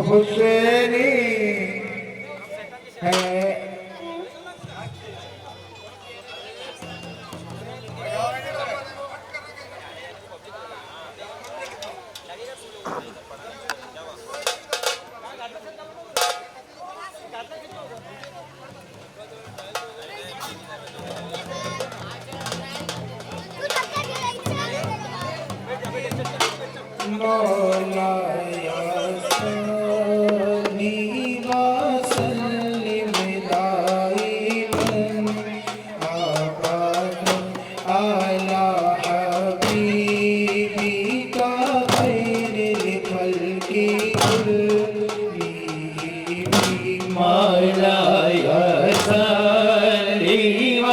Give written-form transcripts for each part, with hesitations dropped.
हुसैनी है। मौला या सल्ली व सल्लिम दाइमन अबदन अला हबीबिका खैरिल खल्क़ि कुल्लिहिम। मौला या सल्ली व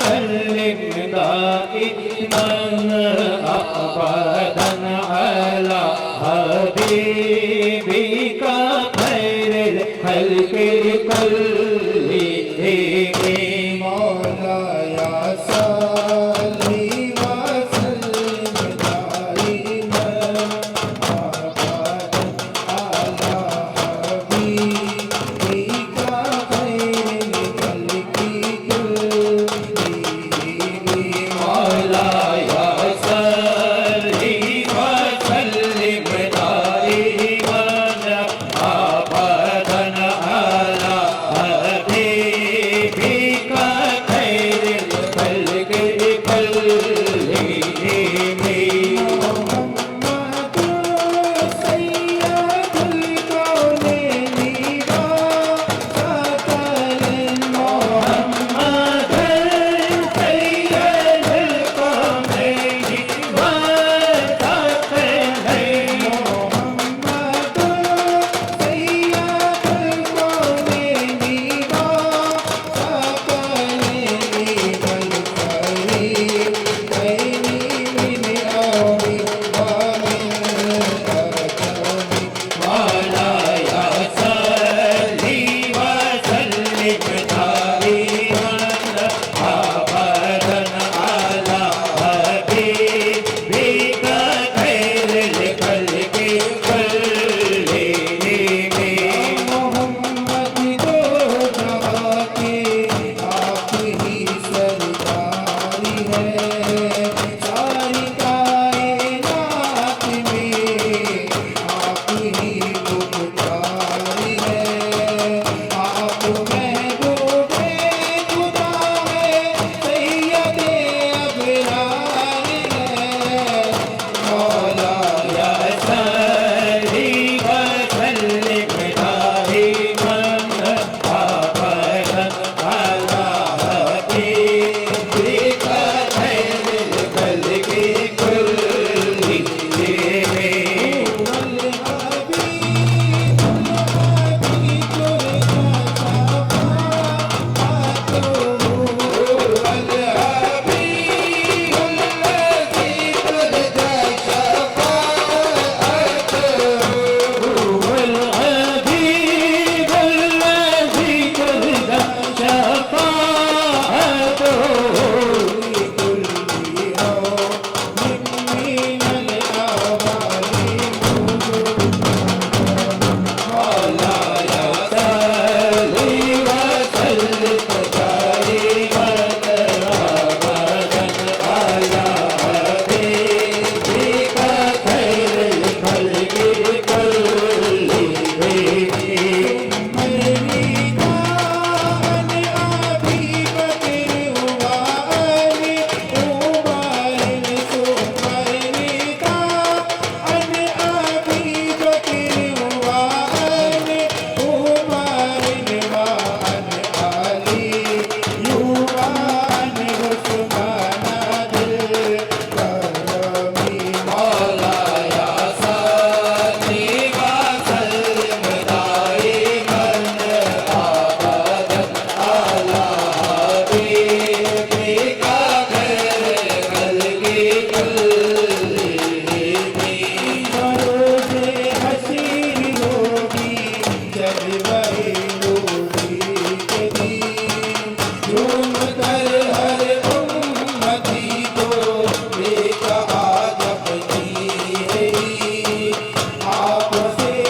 सल्लिम दाइमन अबदन अला हबीबिका खैरिल खल्क़ि कुल्लिहिम। मौला या सल्ली व सल्लिम दाइमन अबदन अला हबीबिका खैरिल खल्क़ि कुल्लिहिम। मौला या सल्ली व सल्लिम दाइमन अबदन अला हबीबिका खैरिल खल्क़ि कुल्लिहिम। आपसे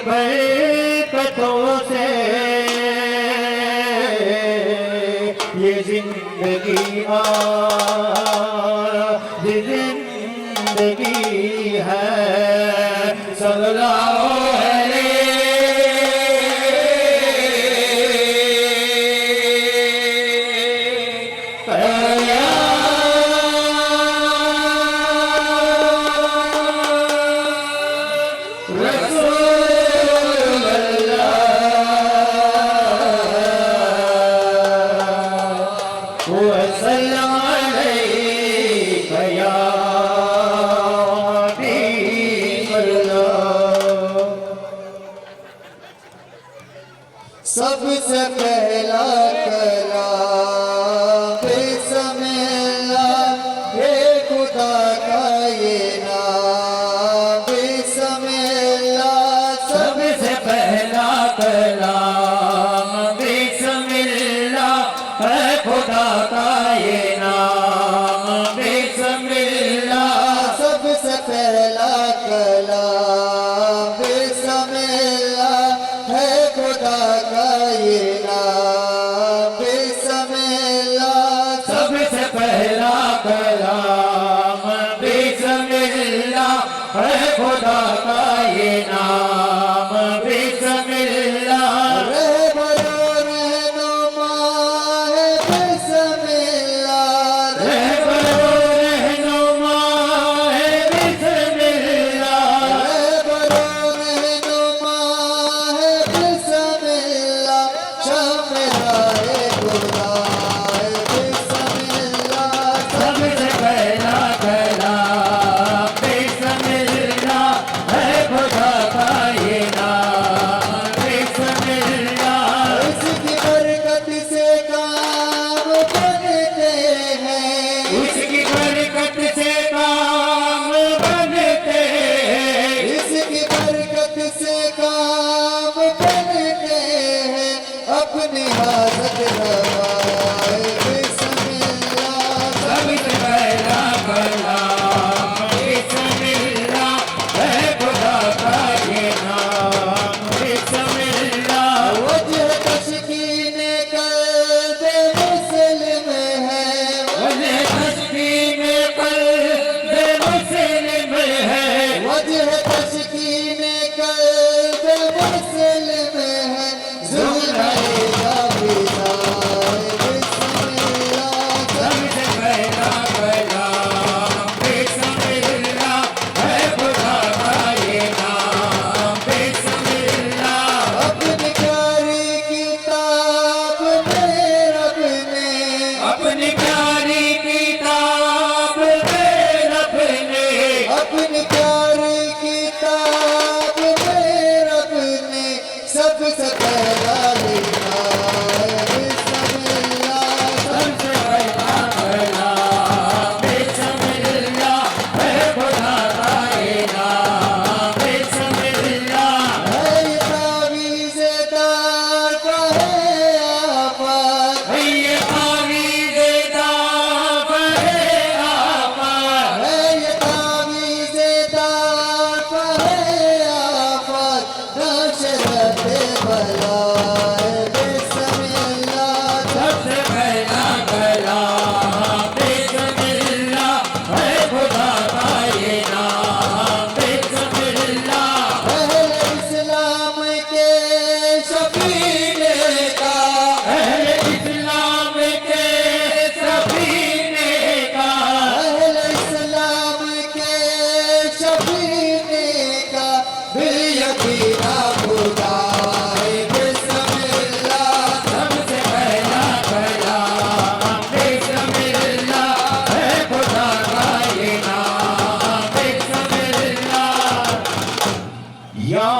बरकतों से ये जिंदगी आज जिंदगी है। सल्लल्लाहु सबसे पहला कलाम बिस्मिल्लाह, हे खुदा का ये नाम बिस्मिल्लाह। सबसे पहला कलाम बिस्मिल्लाह, है खुदा का ये नाम बिस्मिल्लाह। सबसे पहला कलाम बिस्मिल्लाह, है खुदा का ये नाम बिस्मिल्लाह। सबसे पहला कलाम बिस्मिल्लाह, है खुदा का ये नाम बिस्मिल्लाह। रहबरो रहनुमा है बिस्मिल्लाह, रहबरो रहनुमा है बिस्मिल्लाह। रहबरो रहनुमा है बिस्मिल्लाह। शामिलाए खुदा है बिस्मिल्लाह। सबसे पहला कलाम बिस्मिल्लाह, है खुदा का ये नाम बिस्मिल्लाह। इसकी बरकत से काम बनते हैं, उसकी बरकत से काम बनते हैं। इसकी बरकत से काम बनते हैं। अपनी हाजत रवाए बिस्मिल्लाह। सबसे पहला कलाम बिस्मिल्लाह, है खुदा का ये नाम बिस्मिल्लाह। वजह तस्कीन कल्ब मुस्लिम है, वजह तस्कीन कल्ब मुस्लिम है। वजह तस्कीन कल्ब मुस्लिम है। ज़ुल्फ़े बिदाए बिस्मिल्लाह। सबसे पहला कलाम बिस्मिल्लाह, है खुदा का ये नाम बिस्मिल्लाह। अपनी प्यारी किताब में रब ने, अपनी प्यारी किताब में रब ने, अपनी प्यारी किताब में रब ने सबसे पहला लिखा है बिस्मिल्लाह। सबसे पहला कलाम बिस्मिल्लाह, है खुदा का ये नाम बिस्मिल्लाह। है ये तावीज़े दार का है आफत, ये तावीज़े दाफ़ है आफ़त। है ये तावीज़े दार का है आफत। नशरत बलाए बिस्मिल्लाह। सबसे पहला कलाम बिस्मिल्लाह, है खुदा का ये नाम बिस्मिल्लाह। अहले इस्लाम के शफीने का, अहले इस्लाम के सफीने का, अहले इस्लाम के शफीने का बिल यकीना खुदा है बिस्मिल्लाह। सबसे पहला कलाम बिस्मिल्लाह, है खुदा का ये नाम बिस्मिल्लाह। या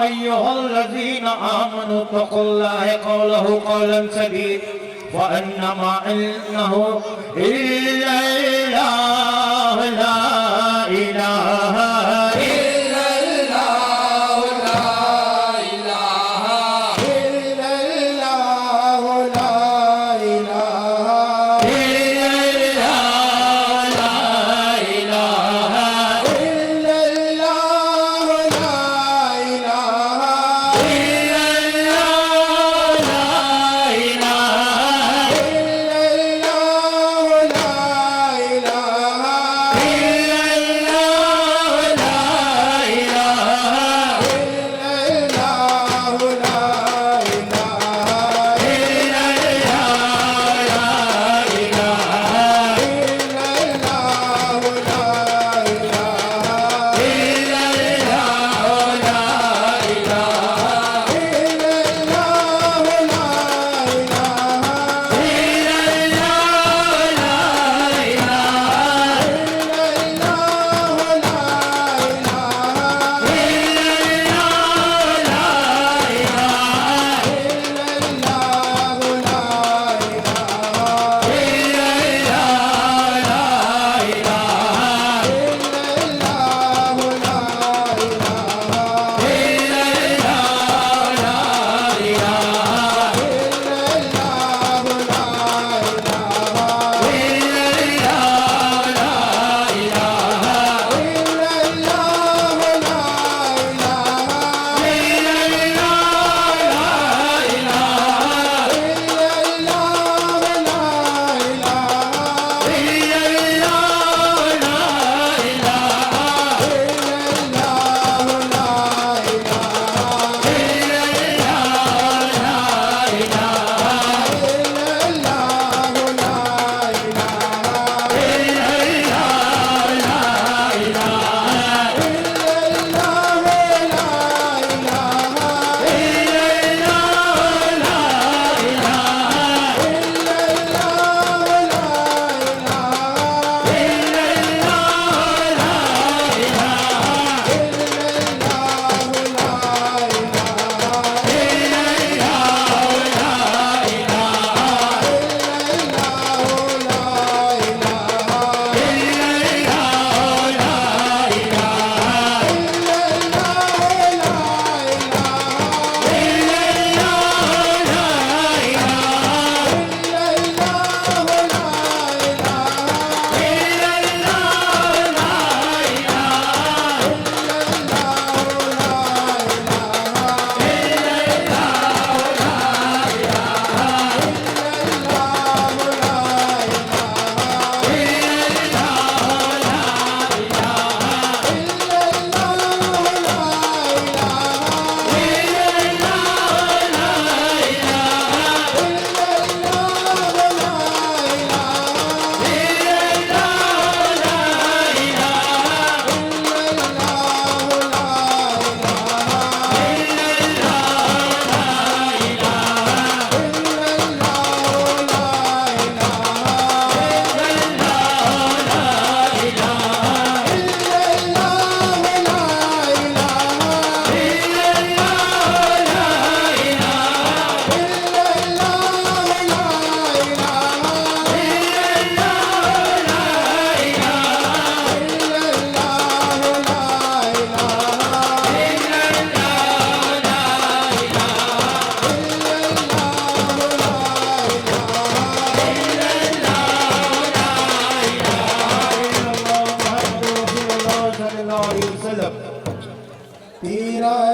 अय्युहल्लज़ीना आमनू तक़ुल्लाह क़ौलहु क़ौलन सदीदा व अन्नमा इल्मुहु इल्लल्लाह ला इलाहा इल्लल्लाह ला इलाहा इल्लल्लाह ला इलाहा इल्लल्लाह ला इलाहा इल्लल्लाह ला इलाहा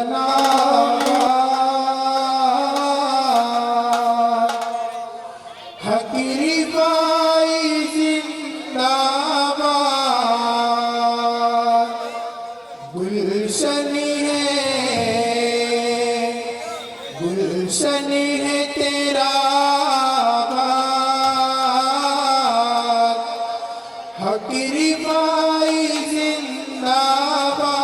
जिंदाबाद हकीरी बाई जिंदाबाद गुलशन है तेरा बाग हकीरी बाई जिंदाबाद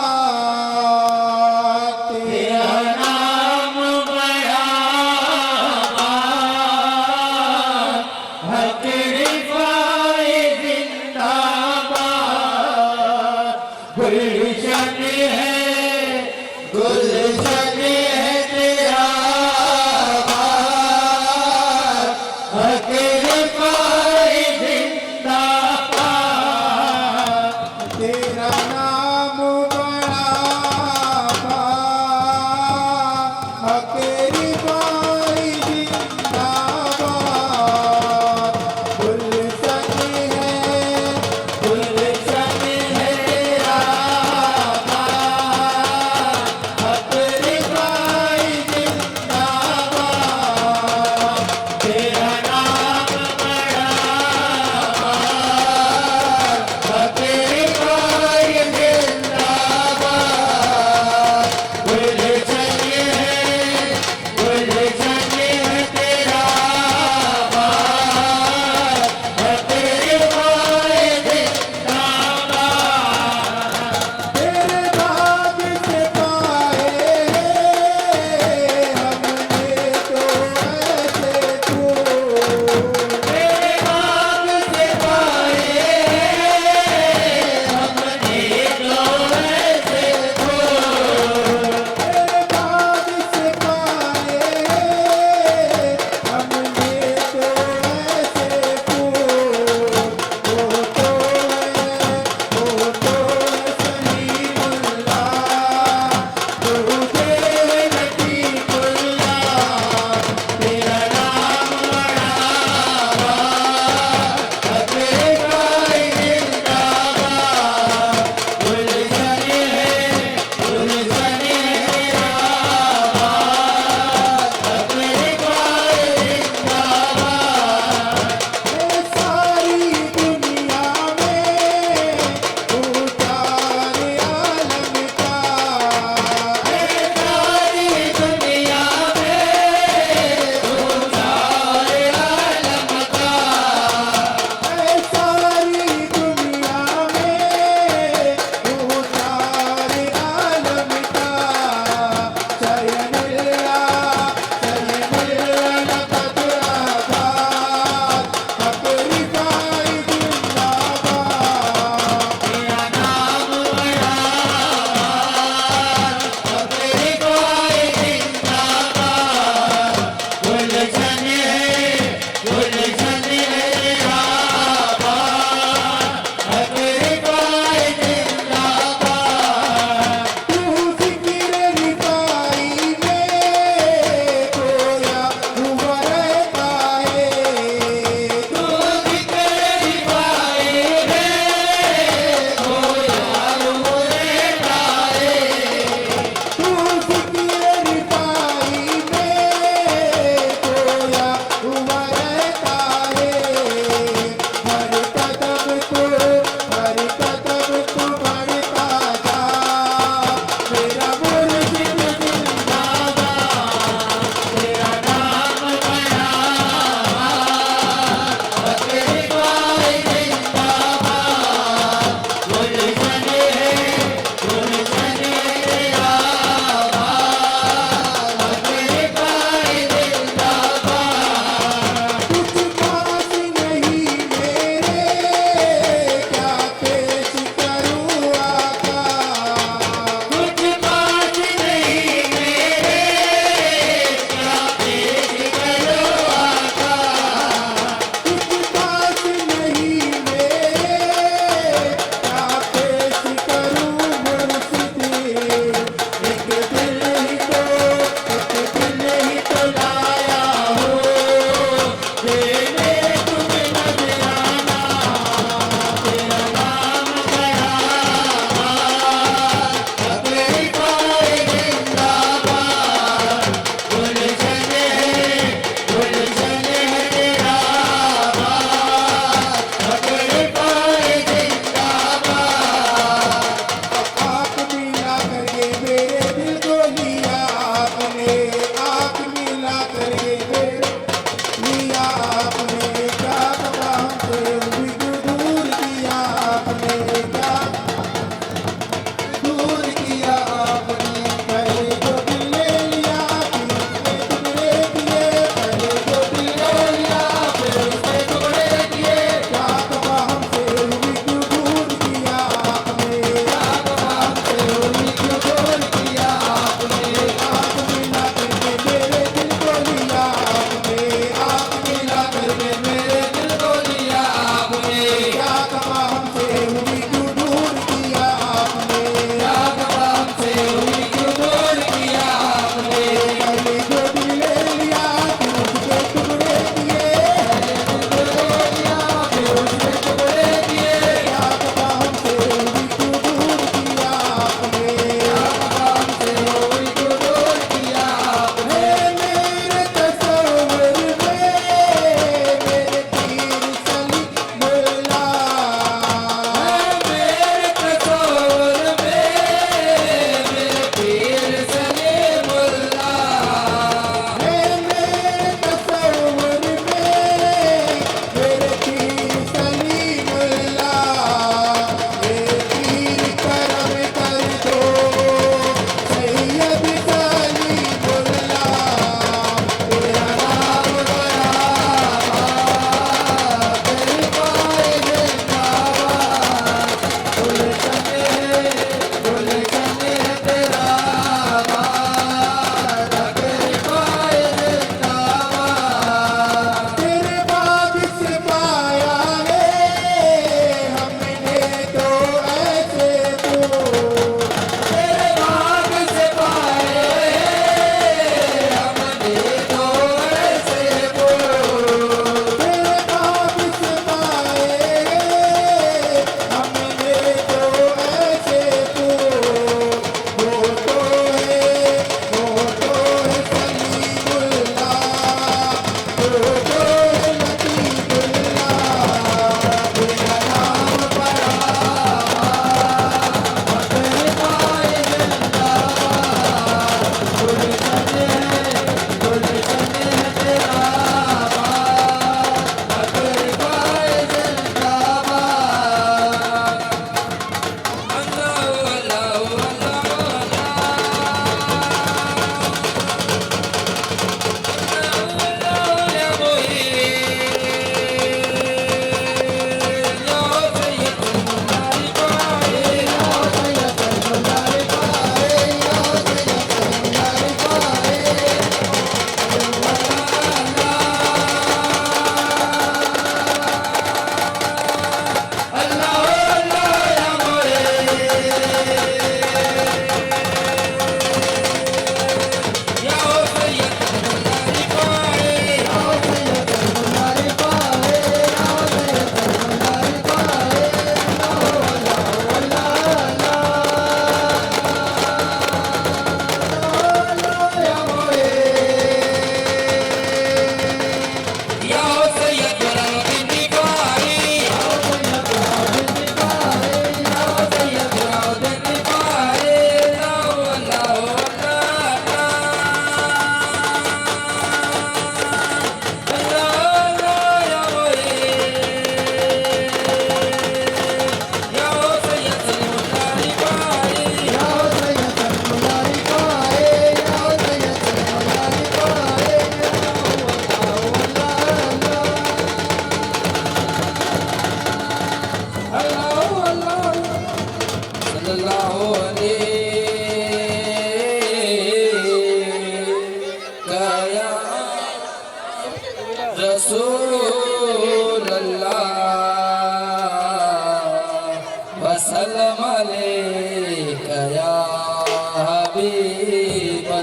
तेरा नाम बड़ा हकीरी बाई जिंदाबाद गुलशन है तेरा बाग हकीरी बाई जिंदाबाद तेरा नाम बड़ा हकीरी बाई जिंदाबाद गुलशन है गुलशन है तेरा बाग हकीरी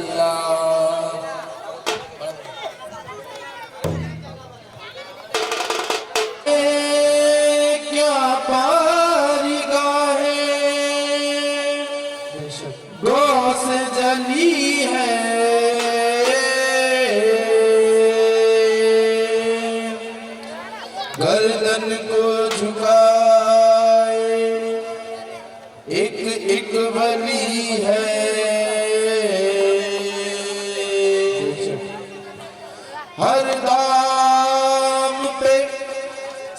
अल्लाह। क्या बारिगाहे गौ से जली है, गर्दन को झुकाए एक एक बली है। हर दाम पे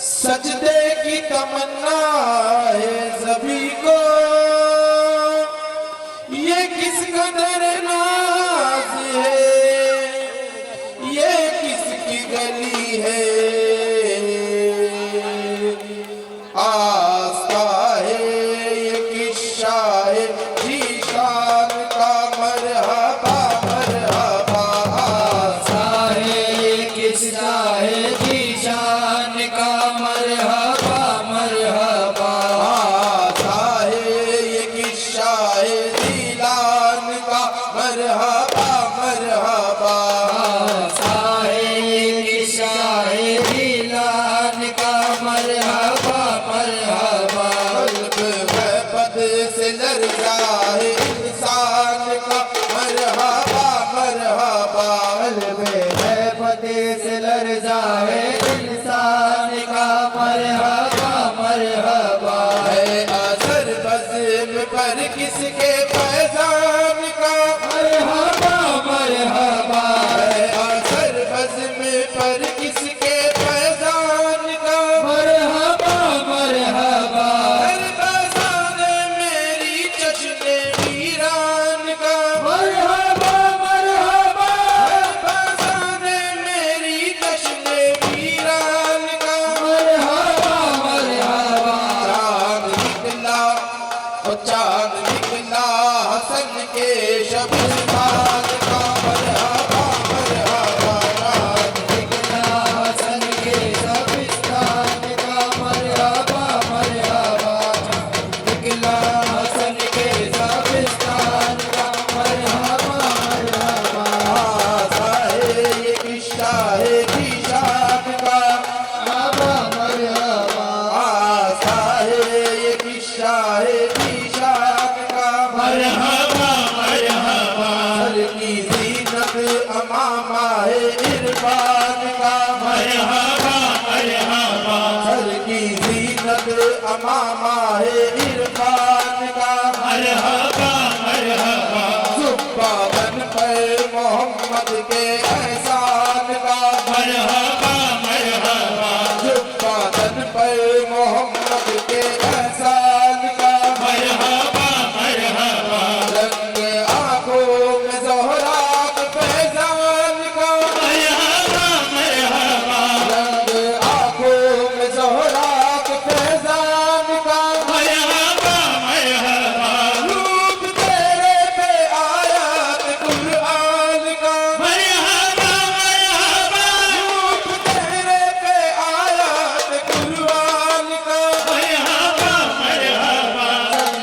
सजदे की तमन्ना है सभी को, ये किस कदर नाज है, ये किसकी गली है। आस्था है ये किस्सा है जीशान का, मरहबा मरहबा। आस्था है ये किस्सा है जीशान का, मरहबा मरहबा। आस्था है ये किस्सा है दिलान का, मरहबा मरहबा। आस्था है ये किस्सा है दिलान का, मरहबा मरहबा। कल्ब है पद से लरजा है इंसान का, मरहबा मरहबा। कल्ब है पते से लरजा है इंसान का, मरहबा मरहबा। है असर बज़्म पर किसके फैज़ान का, मरहबा मरहबा। है असर बज़्म पर किसके फैज़ान का। मरहबा मरहबा। हर बज़ाने मेरी चश्मे वीरान का, मरहबा मरहबा। हर बज़ाने मेरी चश्मे वीरान का। मरहबा मरहबा। चांद निकला ओ चांद निकला हसन के शबीस्तान का, मरहबा मरहबा। चांद निकला हसन के शबीस्तान का, मरहबा मरहबा। निकला हसन के शबीस्तान का, मरहबा मरहबा। आसा है ये किस्सा है जीशान का, मरहबा मरहबा। आसा है ये किस्सा है जीशान का। मरहबा मरहबा। सर की ज़ीनत अमामा है इरफान का, मरहबा मरहबा। सर की ज़ीनत अमामा है इरफान का। मरहबा मरहबा। जुब्बा बन पर मोहम्मद के एहसान का, मरहबा मरहबा। जुब्बा बन पर मोहम्मद के एहसान का। मरहबा मरहबा। रंग आँखों में ज़ोहराब फैज़ान का, मरहबा मरहबा। रंग आँखों में ज़ोहराब फैज़ान का। मरहबा मरहबा। रूप तेरे पे आयत कुरआन का, मरहबा मरहबा। रूप तेरे पे आयत कुरआन का। मरहबा मरहबा। सज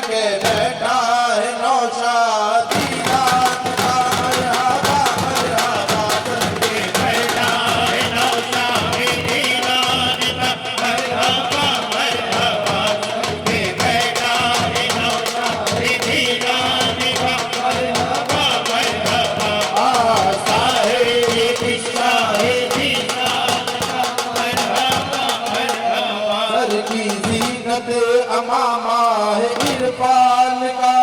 के बैठा है नौशाद दीवान का, मरहबा मरहबा। सज के बैठा है नौशाद दीवान का, मरहबा मरहबा। के बैठा है नौशाद दीवान का, मरहबा मरहबा। आस्था है ये किस्सा है जीशान का, मरहबा मरहबा। सर की ज़ीनत अमामा है इरफान का,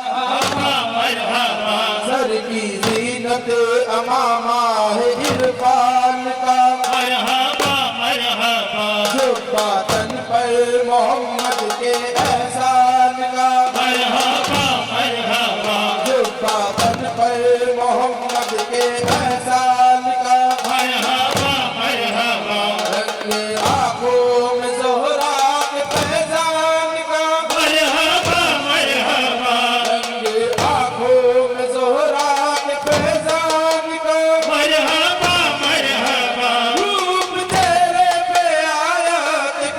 मरहबा मरहबा। सर की ज़ीनत अमामा है इरफान का। मरहबा मरहबा। जुब्बा तन पर मोहम्मद के एहसान का, मरहबा मरहबा। जुब्बा तन पर मोहम्मद के एहसान का। मरहबा मरहबा। रंग आँखों में ज़ोहराब फैज़ान का, मरहबा मरहबा। रंग आँखों में ज़ोहराब फैज़ान का। मरहबा मरहबा। रूप तेरे पे आयत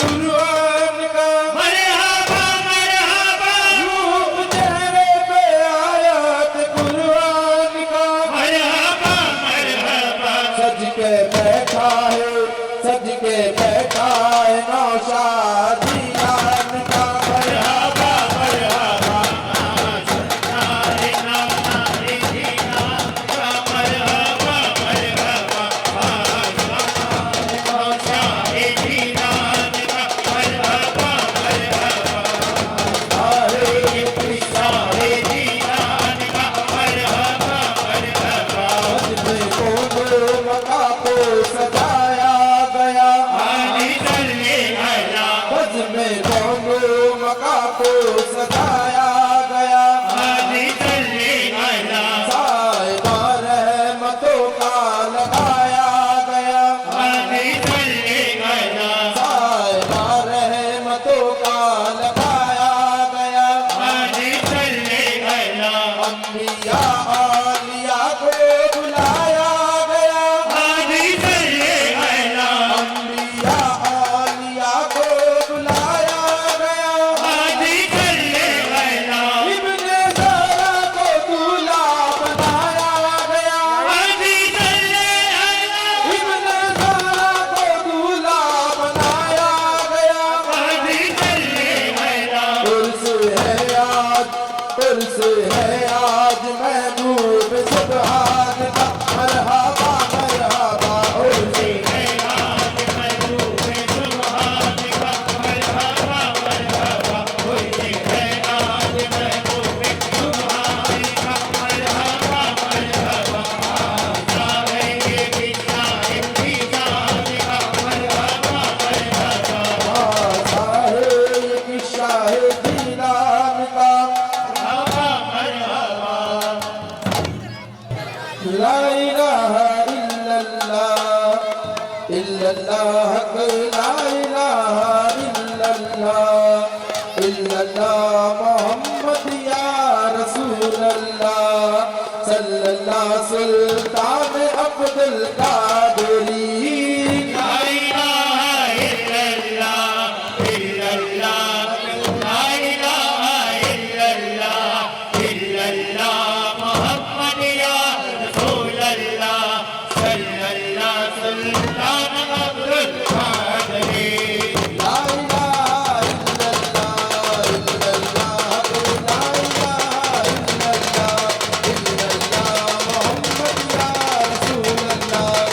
अंबिया आलिया को बुलाया गया हाजी सल्ले अला अंबिया आलिया को बुलाया गया हाजी सल्ले अला इब्ने ज़हरा को दूल्हा बनाया गया हाजी सल्ले अला इब्ने ज़हरा को दूल्हा बनाया गया हाजी सल्ले अला उर्स है आज महबूब सुभान का मरहबा मरहबा उर्स है आज महबूब सुभान का मरहबा मरहबा होए है आज महबूब सुभान का मरहबा मरहबा सारे ये बिचारे बिचारे का मरहबा मरहबा साहे शाहिदी नाम का मरहबा मरहबा ला इलाहा इल्लल्लाह ला इलाहा इल्लल्लाह मोहम्मद या रसूल अल्लाह सल्लल्लाहु सुल्तान अब्दुल कादरी ला इलाहा इल्लल्लाह इल्लल्लाह ला इलाहा इल्लल्लाह इल्लल्लाह मोहम्मद या रसूल अल्लाह सल्लल्लाहु सुल्तान अब्दुल कादरी ला इलाहा इल्लल्लाह ला इलाहा इल्लल्लाह मोहम्मद या रसूल अल्लाह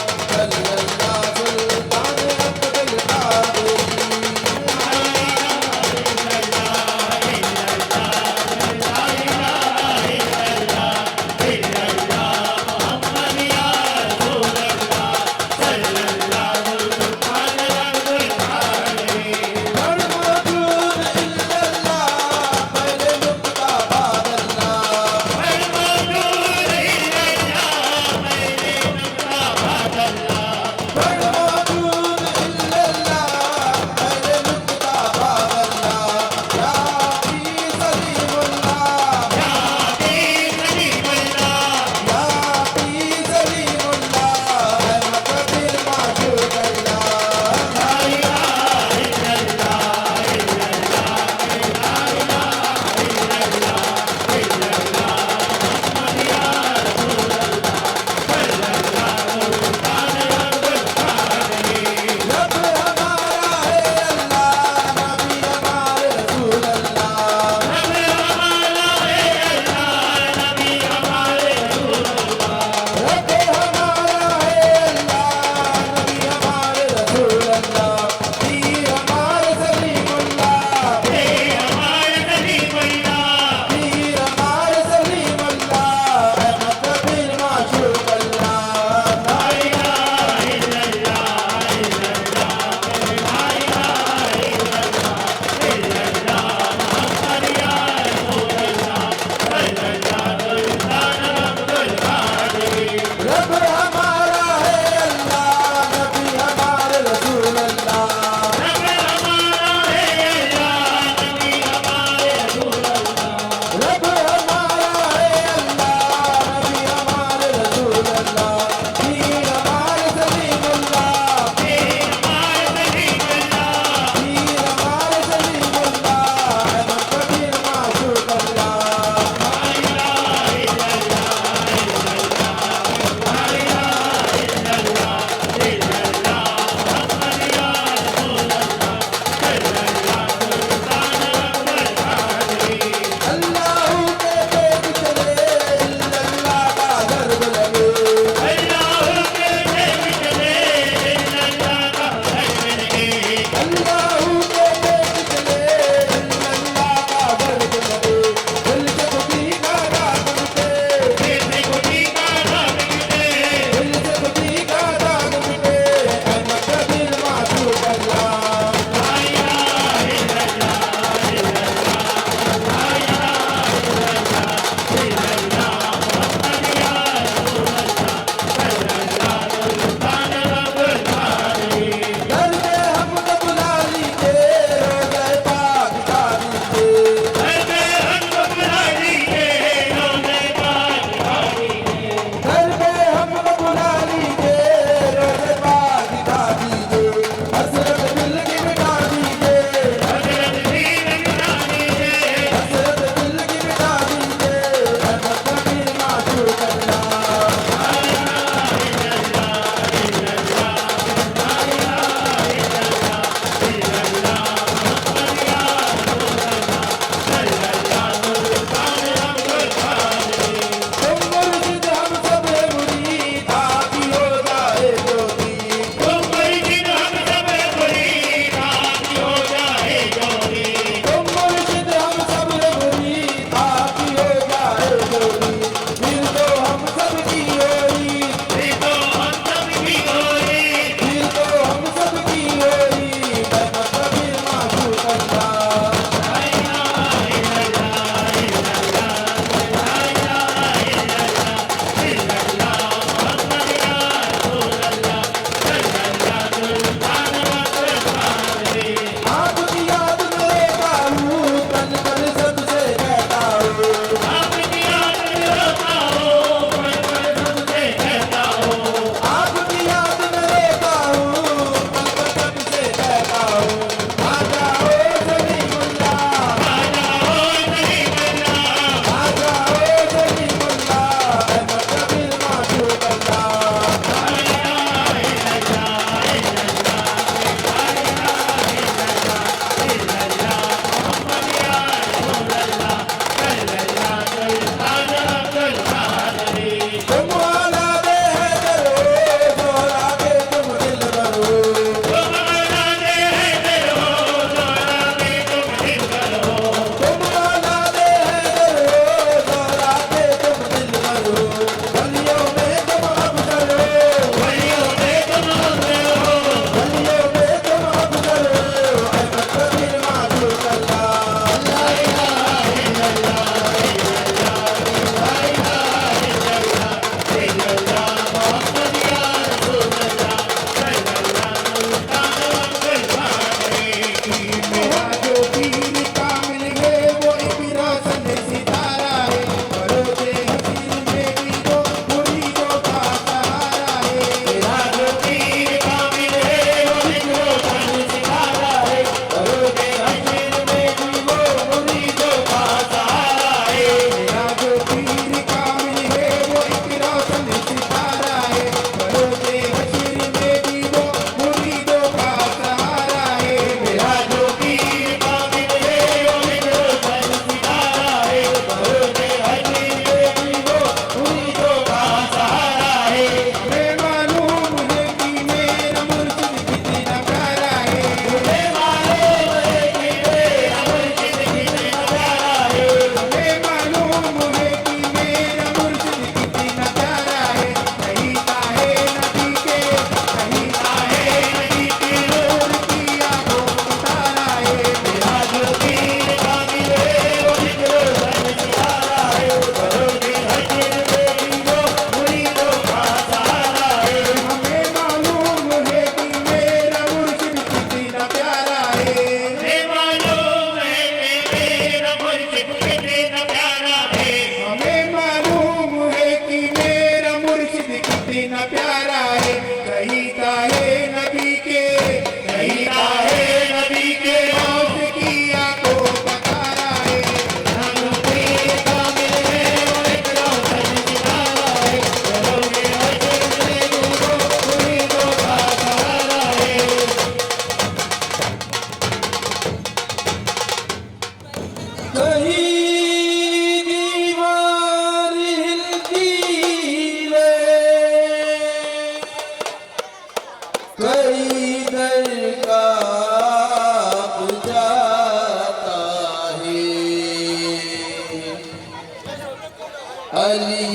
अली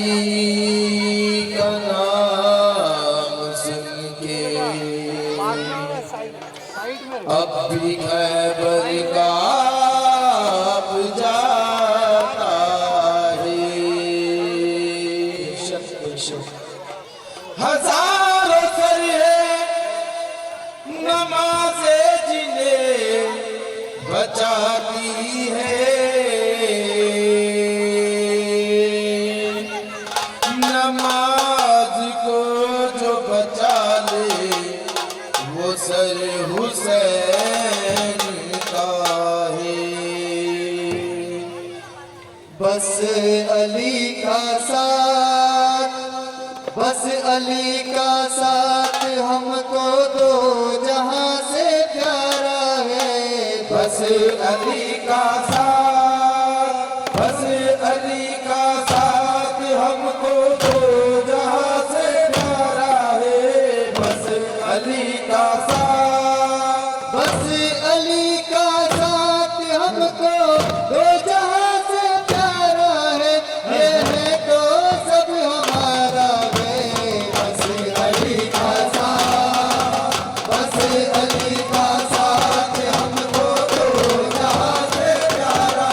का नाम सुन के अब भी खैबर कांप जाता है। हजारों सर है नमाज़े जिन्हें बचाती है, नमाज को जो बचा ले वो सर हुसैन का है। बस अली का साथ, बस अली का साथ हमको दो जहां से प्यारा है। बस अली का साथ, बस अली का साथ हमको दो जहां से प्यारा है। बस अली का साथ, बस अली का साथ हमको दो जहां से प्यारा है। ये है तो सब हमारा है। बस अली का साथ, बस अली का साथ हमको दो जहां से प्यारा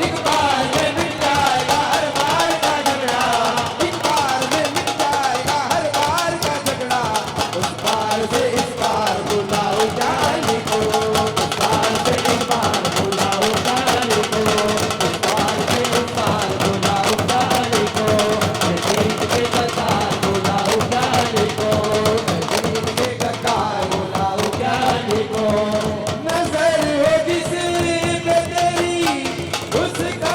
एक बार में मिट जाएगा हर बार का झगड़ा, एक बार में मिट जाएगा हर बार का झगड़ा। उस पार से इस पार बुलाओ जाने को, उस पार से इस पार बुलाओ जाने को, उस पार से इस पार बुलाओ जाने को, जीत के कतार बुलाओ जाने को, जीत के कतार बुलाओ जाने को। नजर हो जिस पे तेरी उसका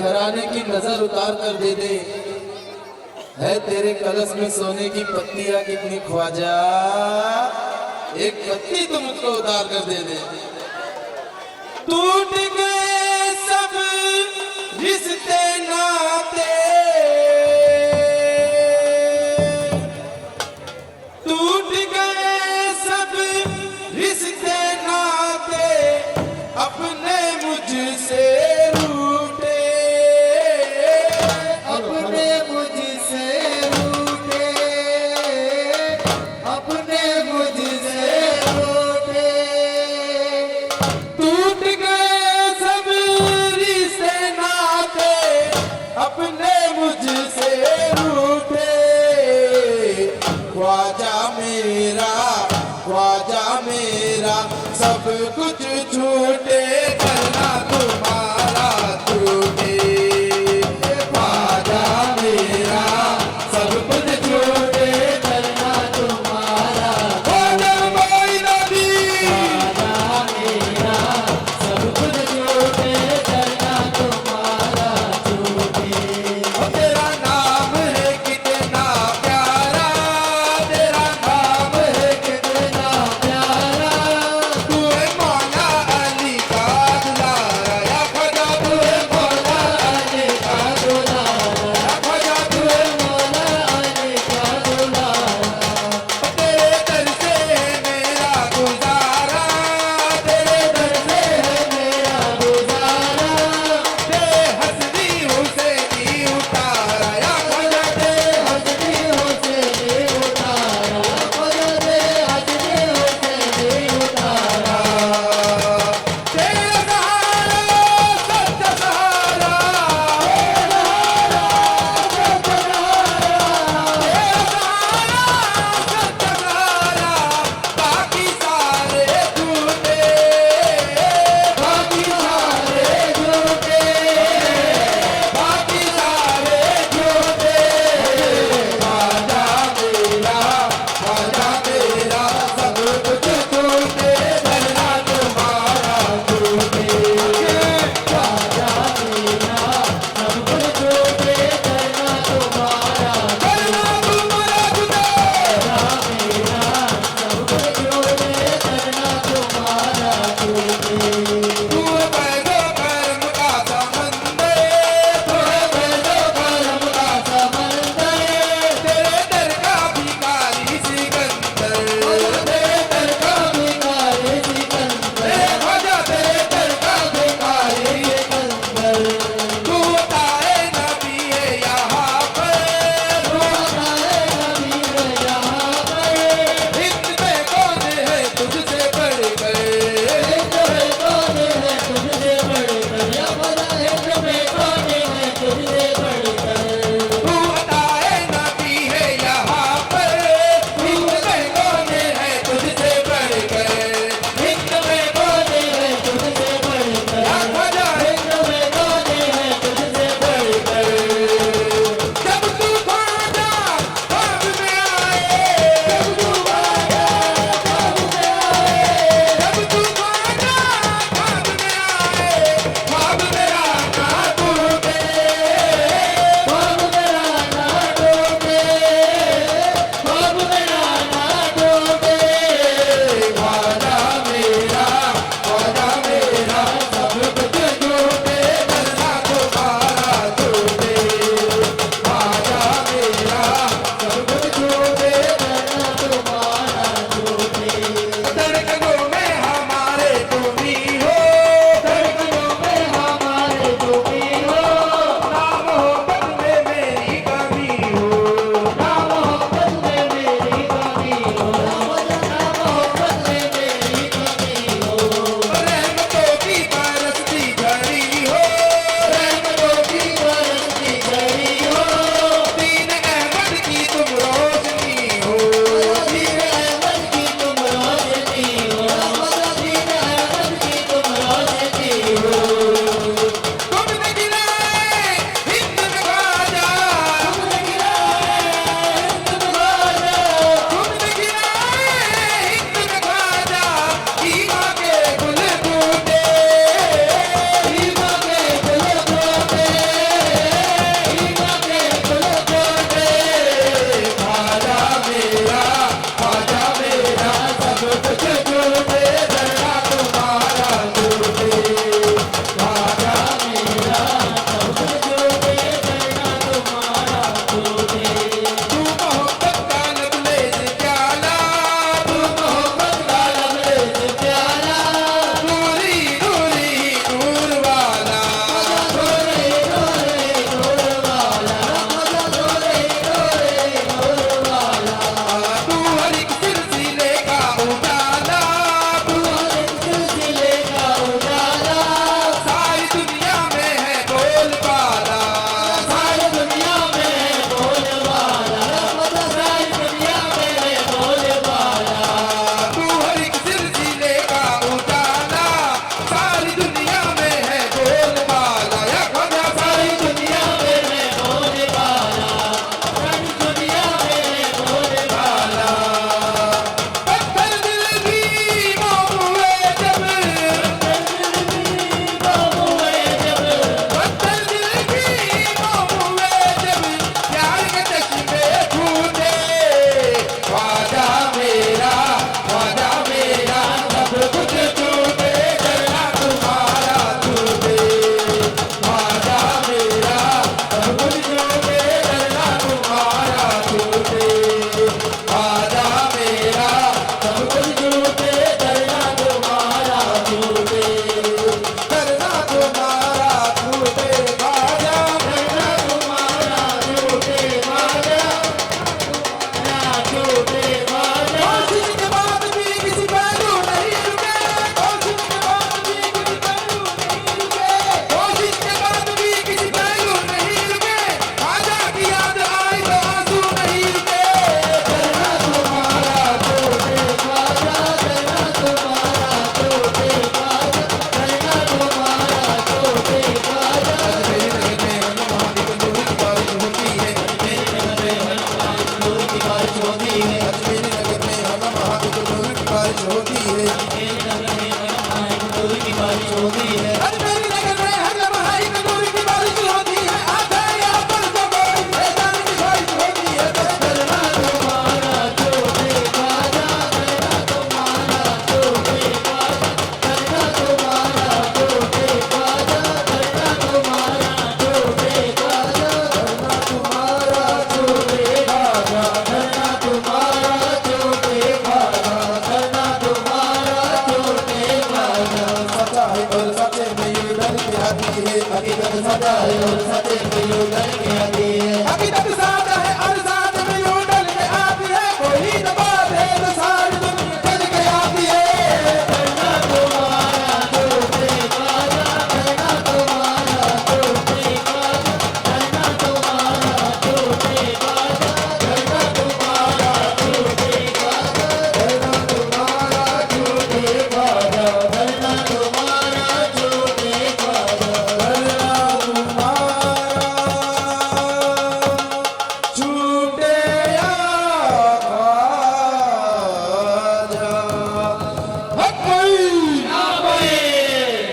घराने की नजर उतार कर दे दे। है तेरे कलश में सोने की पत्तियां कितनी ख्वाजा, एक पत्ती तो मुझको उतार कर दे दे। टूट गए सब रिश्ते नाते, टूट गए सब रिश्ते नाते, अपने मुझसे रूठे, अपने मुझसे रूठे, अपने मुझसे रूठे। टूट गए सब रिश्ते नाते, अपने मुझसे रूठे। ख्वाजा मेरा सब कुछ छूटे,